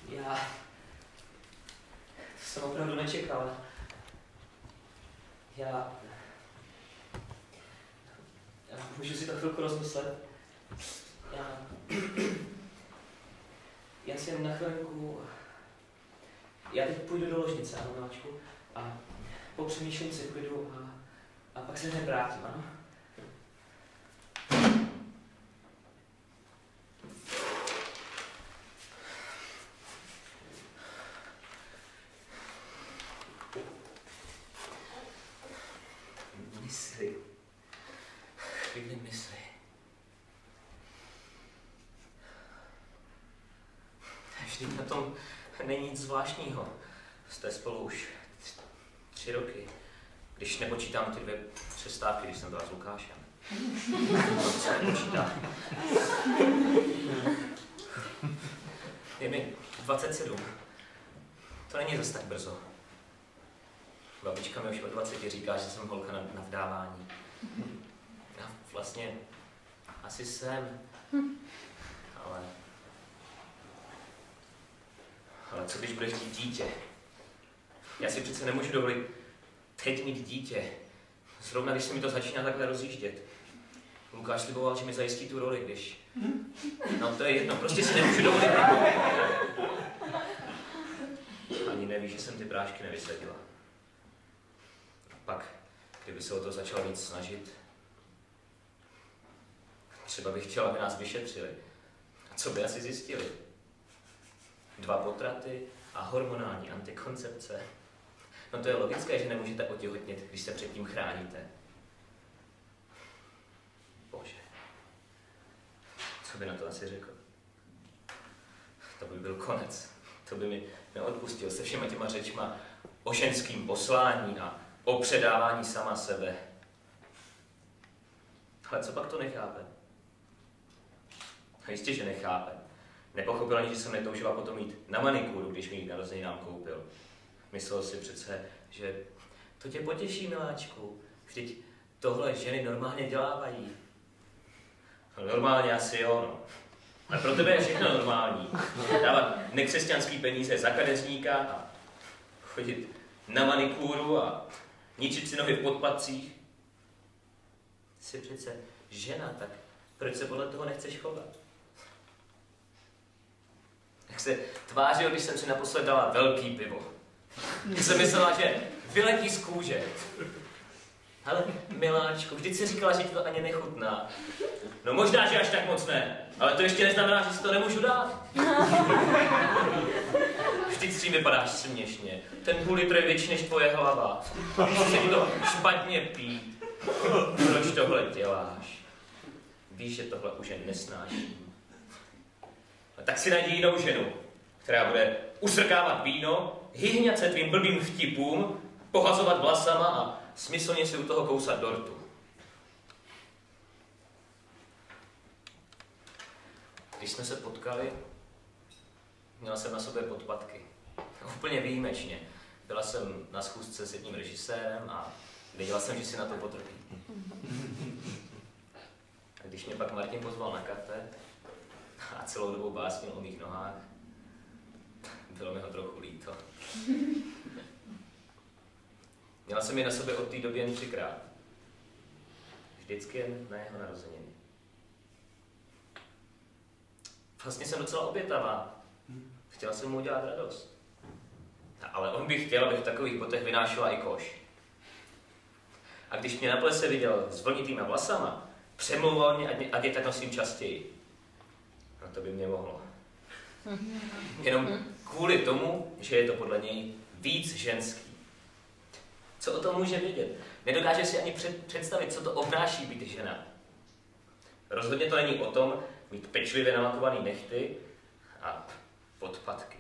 Já jsem opravdu nečekal. Já můžu si to chvilku rozmyslet. Já si na chvilku... Já teď půjdu do ložnice, ano, miláčku, a popřemýšlím si klidu a pak se hned vrátím, ano? Chvíli mysli. Vždyť na tom není nic zvláštního. Jste spolu už 3 roky. Když nepočítám ty 2 přestávky, když jsem byla s Lukášem. To se nepočítá. Je mi 27. To není zase tak brzo. Babička mi už od 20 říká, že jsem holka na vdávání. A vlastně asi jsem, ale co když budeš chtít dítě? Já si přece nemůžu dovolit teď mít dítě, zrovna když se mi to začíná takhle rozjíždět. Lukáš sliboval, že mi zajistí tu roli, když... No to je jedno, prostě si nemůžu dovolit. Ani neví, že jsem ty prášky nevysadila. A pak, kdyby se o to začal víc snažit, třeba bych chtěla, aby nás vyšetřili. A co by asi zjistili? 2 potraty a hormonální antikoncepce. No to je logické, že nemůžete otěhotnět, když se předtím chráníte. Bože. Co by na to asi řekl? To by byl konec. To by mi neodpustil se všema těma řečma o ženským poslání a o předávání sama sebe. Ale co pak to nechápe? A jistě, že nechápe. Nepochopil ani, že jsem netoužila potom jít na manikúru, když mi ji k narozeninám koupil. Myslel si přece, že to tě potěší, miláčku. Vždyť tohle ženy normálně dělávají. No, normálně asi jo, no. Ale pro tebe je všechno normální. Dávat nekřesťanský peníze za kadeřníka a chodit na manikúru a ničit si nohy v podpatcích. Jsi přece žena, tak proč se podle toho nechceš chovat? Jak se tvářil, když jsem si naposled dala velký pivo. Já jsem myslela, že vyletí z kůže. Ale miláčku, vždyť si říkala, že ti to ani nechutná. No možná, že až tak moc ne, ale to ještě neznamená, že si to nemůžu dát. Vždyť s tím vypadáš směšně. Ten půl litr je větší než tvoje hlava. Víš, že to špatně pít. Proč tohle děláš? Víš, že tohle už jen nesnáším. A tak si najdi jinou ženu, která bude usrkávat víno, hyhňat se tvým blbým vtipům, pohazovat vlasama a smyslně si u toho kousat dortu. Když jsme se potkali, měla jsem na sobě podpatky. Úplně výjimečně. Byla jsem na schůzce s jedním režisérem a věděla jsem, že si na to potrpí. A když mě pak Martin pozval na kafe a celou dobu básnil o mých nohách, bylo mi ho trochu líto. Měla jsem je na sobě od té doby jen 3krát. Vždycky jen na jeho narozeniny. Vlastně jsem docela obětavá. Chtěla jsem mu udělat radost. Ale on by chtěl, abych v takových botech vynášela i koš. A když mě na plese viděl s vlnitýma vlasama, přemlouval mě, ať je tak nosím častěji. No to by mě mohlo. Jenom kvůli tomu, že je to podle něj víc ženský. Co o tom může vědět? Nedokáže si ani představit, co to obnáší být žena. Rozhodně to není o tom mít pečlivě namakovaný nehty a podpatky.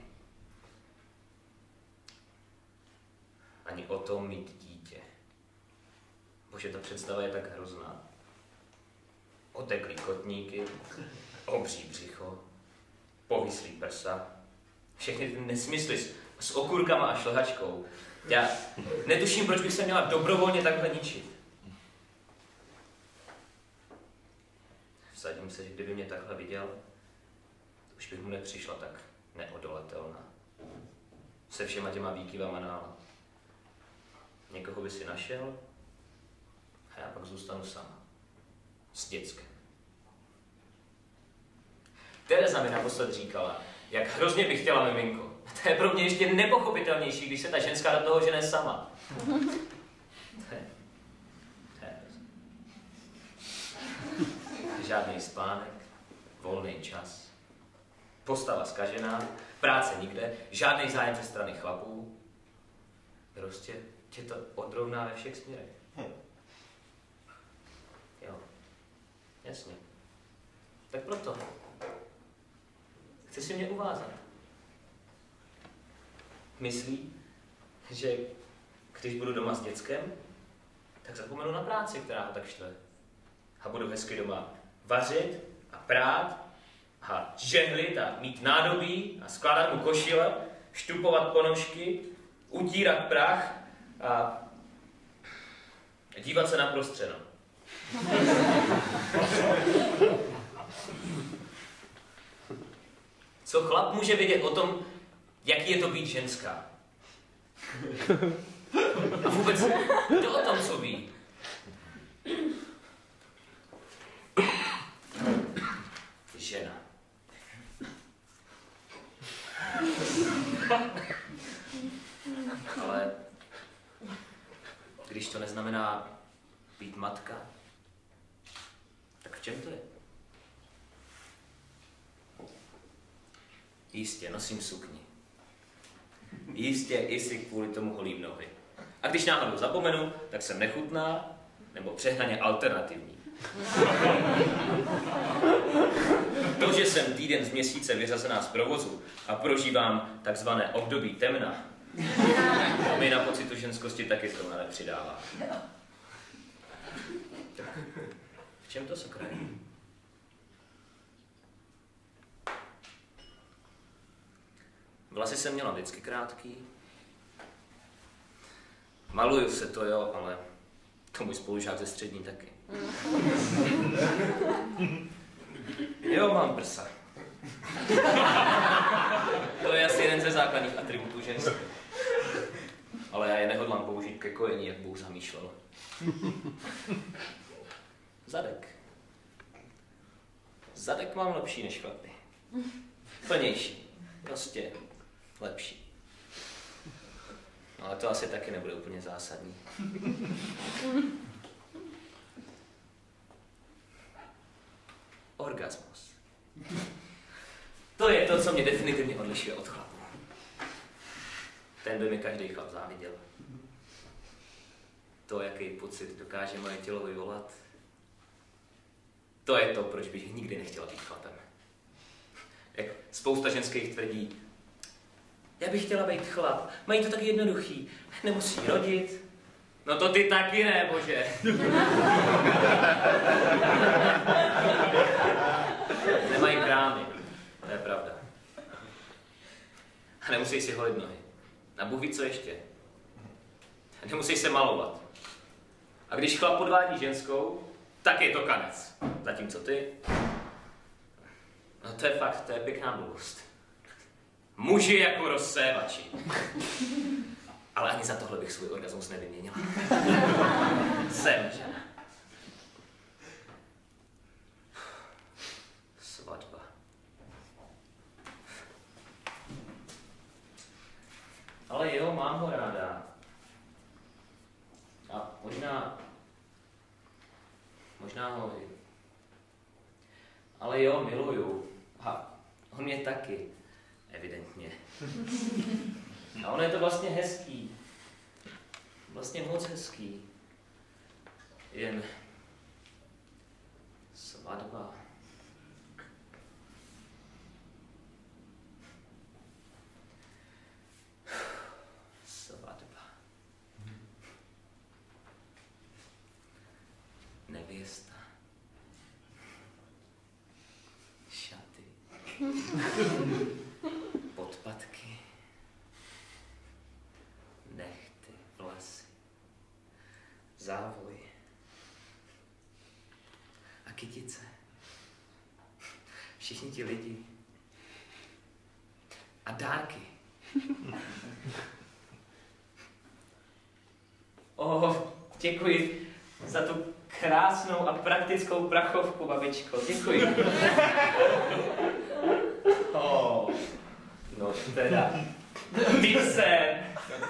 Ani o tom mít dítě. Bože, ta představa je tak hrozná. Oteklý kotníky, obří břicho, povislý prsa, všechny ty nesmysly s okurkama a šlehačkou. Já netuším, proč bych se měla dobrovolně takhle ničit. Vsadím se, že kdyby mě takhle viděl, už bych mu nepřišla tak neodolatelná. Se všema těma výkyvama nála. Někoho by si našel a já pak zůstanu sama. S dětskem. Tereza mi naposled říkala, jak hrozně bych chtěla miminko. To je pro mě ještě nepochopitelnější, když se ta ženská do toho žene sama. Žádný spánek, volný čas, postava zkažená, práce nikde, žádný zájem ze strany chlapů. Prostě tě to odrovná ve všech směrech. Jo, jasně. Tak proto. Chci si mě uvázat. Myslí, že když budu doma s dětskem, tak zapomenu na práci, která ho tak štve. A budu hezky doma vařit a prát a žehlit a mít nádobí a skládat mu košile, štupovat ponožky, utírat prach a dívat se na prostřeno. Co chlap může vědět o tom, jaký je to být ženská? A vůbec, kdo o tom co ví? Žena. Ale když to neznamená být matka, tak v čem to je? Jistě, nosím sukni. Jistě i si kvůli tomu holím nohy. A když náhodou zapomenu, tak jsem nechutná nebo přehnaně alternativní. To, že jsem týden z měsíce vyřazená z provozu a prožívám takzvané období temna, to mi na pocitu ženskosti taky zrovna nepřidává. V čem to sakra je? Vlasy jsem měla vždycky krátký. Maluju se to, jo, ale to můj spolužák ze střední taky. Jo, mám prsa. To je asi jeden ze základních atributů ženství. Ale já je nehodlám použít ke kojení, jak Bůh zamýšlel. Zadek. Zadek mám lepší než chlapy. Plnější. Prostě lepší. No, ale to asi taky nebude úplně zásadní. Orgasmus. To je to, co mě definitivně odlišuje od chlapů. Ten by mi každý chlap záviděl. To, jaký pocit dokáže moje tělo vyvolat, to je to, proč bych nikdy nechtěla být chlapem. Jak spousta ženských tvrdí, já bych chtěla být chlap, mají to tak jednoduchý, nemusí rodit. No to ty taky ne, bože. Nemají krámy, to je pravda. A nemusí si holit nohy. A Bůh ví, co ještě. Nemusí se malovat. A když chlap podvádí ženskou, tak je to kanec. Zatímco ty, no to je fakt, to je pěkná blbost. Muži jako rozsévači. Ale ani za tohle bych svůj orgasmus nevyměnila. Jsem žena. Svatba. Ale jo, mám ho ráda. A možná ho i. Ale jo, miluju. A on mě taky. Evidentně. A ono je to vlastně hezký. Vlastně moc hezký. Jen svatba. Svatba. Nevěsta. Šaty. Podpatky. Nechty, vlasy. Závoj. A kytice. všichni ti lidi. A dárky. Děkuji za tu krásnou a praktickou prachovku, babičko. Děkuji. No teda. Mince,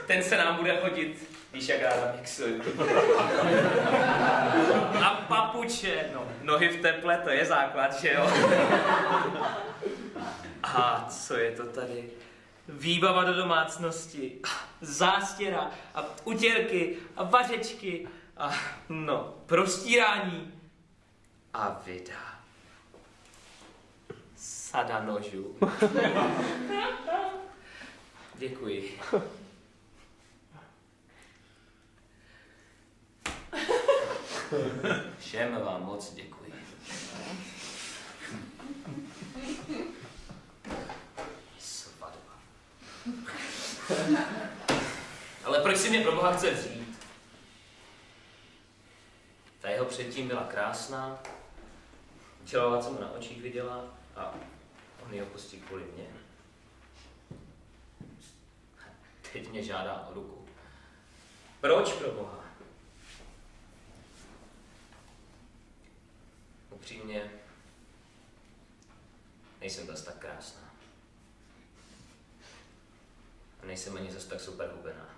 ten se nám bude hodit, víš, jak ráda mixuju. A papuče, no, nohy v teple, to je základ, že jo? A co je to tady? Výbava do domácnosti, zástěra a utěrky a vařečky a no, prostírání a vida. Sada nožů. Děkuji. Všem vám moc děkuji. Svatba. Ale proč si mě pro Boha chce vzít? Ta jeho předtím byla krásná, dělala, co mu na očích viděla a on ji opustí kvůli mně. Teď mě žádá o ruku. Proč pro Boha? Upřímně, nejsem zas tak krásná. A nejsem ani zas tak super hubená.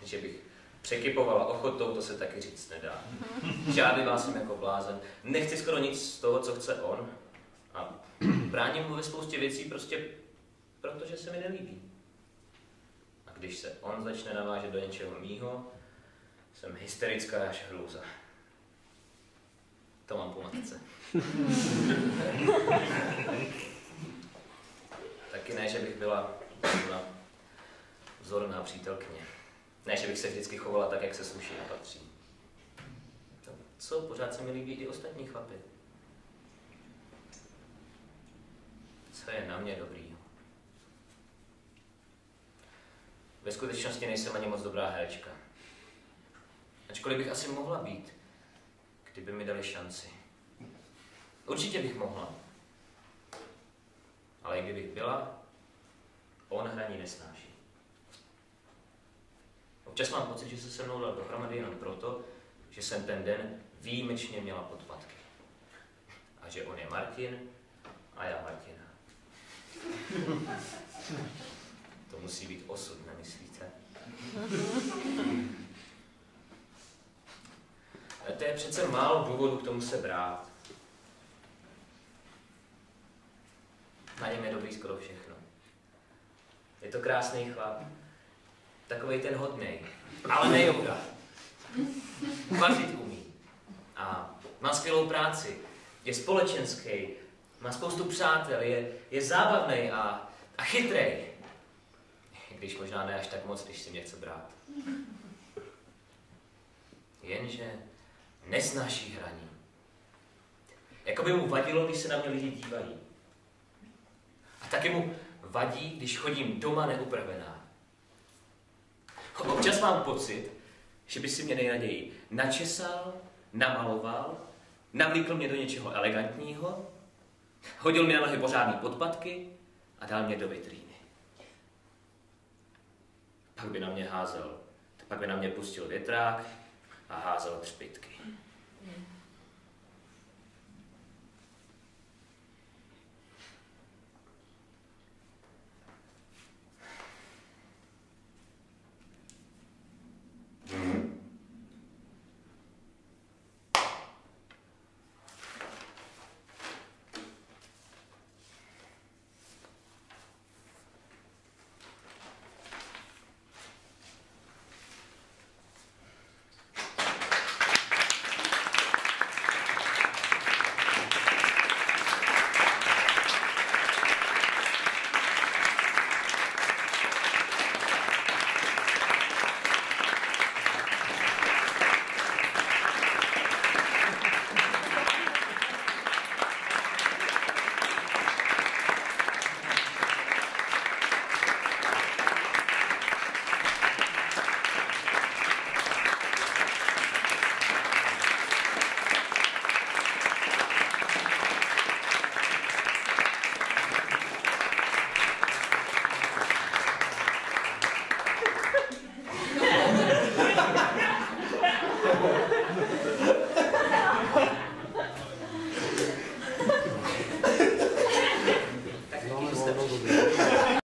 Že bych překypovala ochotou, to se taky říct nedá. Žádlivá jsem jako blázen. Nechci skoro nic z toho, co chce on. A bráním mu ve spoustě věcí prostě protože se mi nelíbí. A když se on začne navážet do něčeho mýho, jsem hysterická až hrůza. To mám po matce. Taky ne, že bych byla vzorná přítelkyně. Ne, že bych se vždycky chovala tak, jak se sluší a patří. No, co, pořád se mi líbí i ostatní chlapy. Co je na mě dobrý? Ve skutečnosti nejsem ani moc dobrá herečka. Ačkoliv bych asi mohla být, kdyby mi dali šanci. Určitě bych mohla. Ale i kdybych byla, on hraní nesnáší. Občas mám pocit, že se mnou dal dohromady jenom proto, že jsem ten den výjimečně měla podpatky. A že on je Martin a já Martina. To musí být osud, nemyslíte? A to je přece málo důvodů k tomu se brát. Na něm je dobrý skoro všechno. Je to krásný chlap. Takovej ten hodnej. Ale nejouda. Vařit umí. A má skvělou práci. Je společenský. Má spoustu přátel. Je zábavný a chytrej. Když možná ne až tak moc, když si mě chce brát. Jenže nesnáší hraní. Jakoby mu vadilo, když se na mě lidi dívají. A taky mu vadí, když chodím doma neupravená. Občas mám pocit, že by si mě nejraději načesal, namaloval, navlíkl mě do něčeho elegantního, hodil mi na nohy pořádný podpatky a dal mě do vitríny. Pak by na mě pustil větrák a házel třpytky.